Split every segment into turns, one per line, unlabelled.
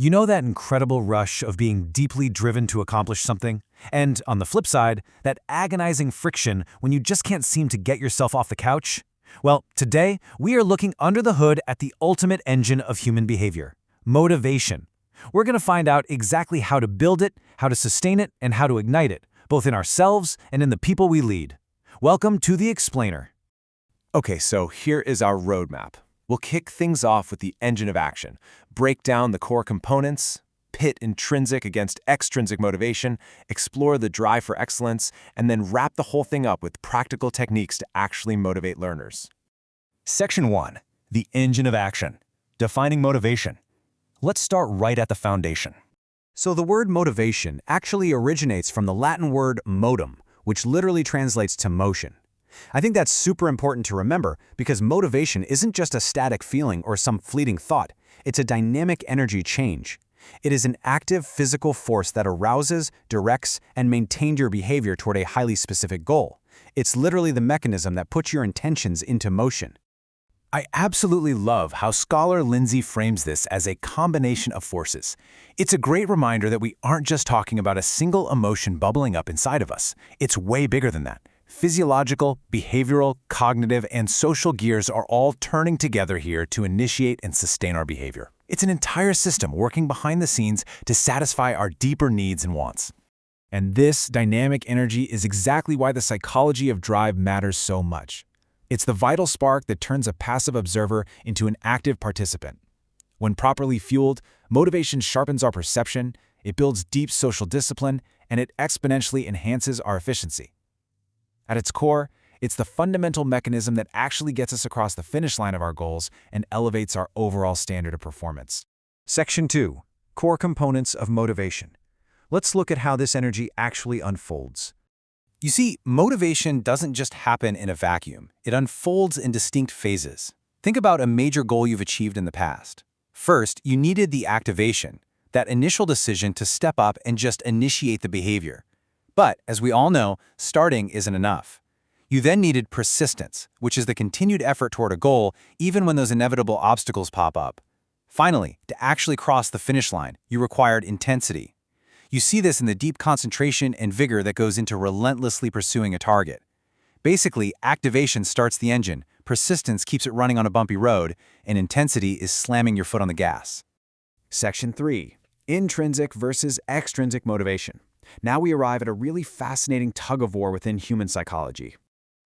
You know that incredible rush of being deeply driven to accomplish something? And on the flip side, that agonizing friction when you just can't seem to get yourself off the couch? Well, today, we are looking under the hood at the ultimate engine of human behavior: motivation. We're going to find out exactly how to build it, how to sustain it, and how to ignite it, both in ourselves and in the people we lead. Welcome to The Explainer.
Okay, so here is our roadmap. We'll kick things off with the engine of action, break down the core components, pit intrinsic against extrinsic motivation, explore the drive for excellence, and then wrap the whole thing up with practical techniques to actually motivate learners.
Section 1. The engine of action. Defining motivation. Let's start right at the foundation.
So the word motivation actually originates from the Latin word modum, which literally translates to motion. I think that's super important to remember because motivation isn't just a static feeling or some fleeting thought. It's a dynamic energy change. It is an active physical force that arouses, directs, and maintains your behavior toward a highly specific goal. It's literally the mechanism that puts your intentions into motion.
I absolutely love how scholar Lindsay frames this as a combination of forces. It's a great reminder that we aren't just talking about a single emotion bubbling up inside of us. It's way bigger than that. Physiological, behavioral, cognitive, and social gears are all turning together here to initiate and sustain our behavior. It's an entire system working behind the scenes to satisfy our deeper needs and wants. And this dynamic energy is exactly why the psychology of drive matters so much. It's the vital spark that turns a passive observer into an active participant. When properly fueled, motivation sharpens our perception, it builds deep social discipline, and it exponentially enhances our efficiency. At its core, it's the fundamental mechanism that actually gets us across the finish line of our goals and elevates our overall standard of performance.
Section 2. Core components of motivation. Let's look at how this energy actually unfolds. You see, motivation doesn't just happen in a vacuum. It unfolds in distinct phases. Think about a major goal you've achieved in the past. First, you needed the activation, that initial decision to step up and just initiate the behavior. But, as we all know, starting isn't enough. You then needed persistence, which is the continued effort toward a goal even when those inevitable obstacles pop up. Finally, to actually cross the finish line, you required intensity. You see this in the deep concentration and vigor that goes into relentlessly pursuing a target. Basically, activation starts the engine, persistence keeps it running on a bumpy road, and intensity is slamming your foot on the gas. Section 3. Intrinsic versus extrinsic motivation. Now we arrive at a really fascinating tug-of-war within human psychology.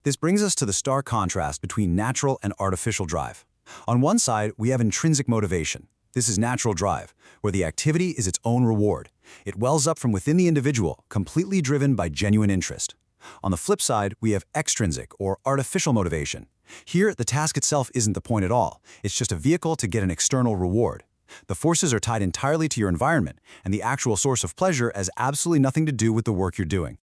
This brings us to the stark contrast between natural and artificial drive. On one side, we have intrinsic motivation. This is natural drive, where the activity is its own reward. It wells up from within the individual, completely driven by genuine interest. On the flip side, we have extrinsic, or artificial motivation. Here, the task itself isn't the point at all. It's just a vehicle to get an external reward. The forces are tied entirely to your environment, and the actual source of pleasure has absolutely nothing to do with the work you're doing.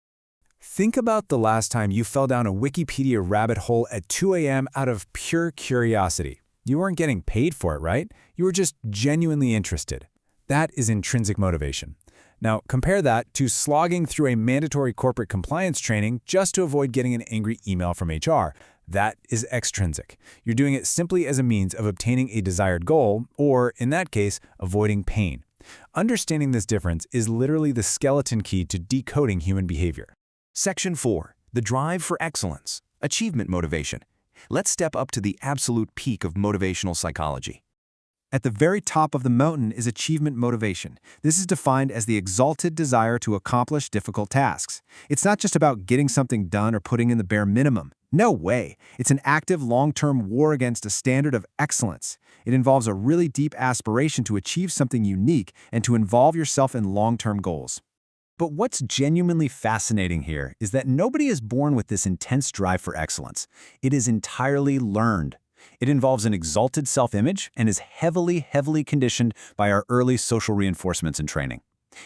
Think about the last time you fell down a Wikipedia rabbit hole at 2 a.m. out of pure curiosity. You weren't getting paid for it, right? You were just genuinely interested. That is intrinsic motivation. Now, compare that to slogging through a mandatory corporate compliance training just to avoid getting an angry email from HR. That is extrinsic. You're doing it simply as a means of obtaining a desired goal, or, in that case, avoiding pain. Understanding this difference is literally the skeleton key to decoding human behavior.
Section 4. The drive for excellence. Achievement motivation. Let's step up to the absolute peak of motivational psychology.
At the very top of the mountain is achievement motivation. This is defined as the exalted desire to accomplish difficult tasks. It's not just about getting something done or putting in the bare minimum. No way. It's an active, long-term war against a standard of excellence. It involves a really deep aspiration to achieve something unique and to involve yourself in long-term goals. But what's genuinely fascinating here is that nobody is born with this intense drive for excellence. It is entirely learned. It involves an exalted self-image and is heavily conditioned by our early social reinforcements and training.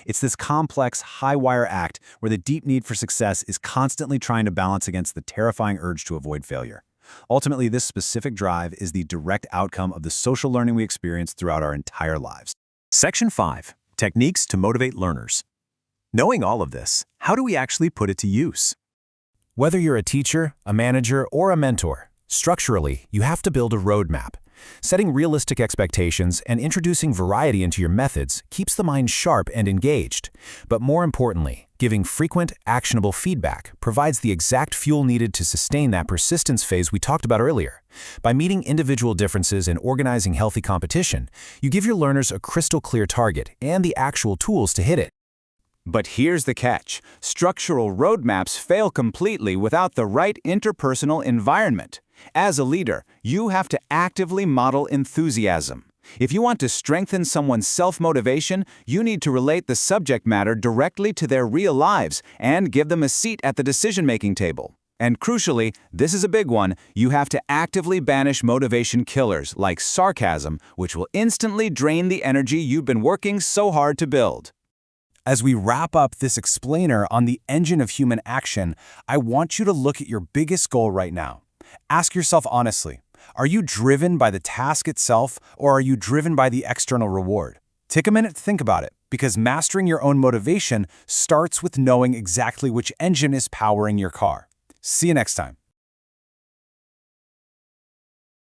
It's this complex, high-wire act where the deep need for success is constantly trying to balance against the terrifying urge to avoid failure. Ultimately, this specific drive is the direct outcome of the social learning we experience throughout our entire lives.
Section 5. Techniques to motivate learners. Knowing all of this, how do we actually put it to use? Whether you're a teacher, a manager, or a mentor, structurally, you have to build a roadmap. Setting realistic expectations and introducing variety into your methods keeps the mind sharp and engaged. But more importantly, giving frequent, actionable feedback provides the exact fuel needed to sustain that persistence phase we talked about earlier. By meeting individual differences and organizing healthy competition, you give your learners a crystal-clear target and the actual tools to hit it.
But here's the catch. Structural roadmaps fail completely without the right interpersonal environment. As a leader, you have to actively model enthusiasm. If you want to strengthen someone's self-motivation, you need to relate the subject matter directly to their real lives and give them a seat at the decision-making table. And crucially, this is a big one, you have to actively banish motivation killers like sarcasm, which will instantly drain the energy you've been working so hard to build.
As we wrap up this explainer on the engine of human action, I want you to look at your biggest goal right now. Ask yourself honestly, are you driven by the task itself or are you driven by the external reward? Take a minute to think about it, because mastering your own motivation starts with knowing exactly which engine is powering your car. See you next time.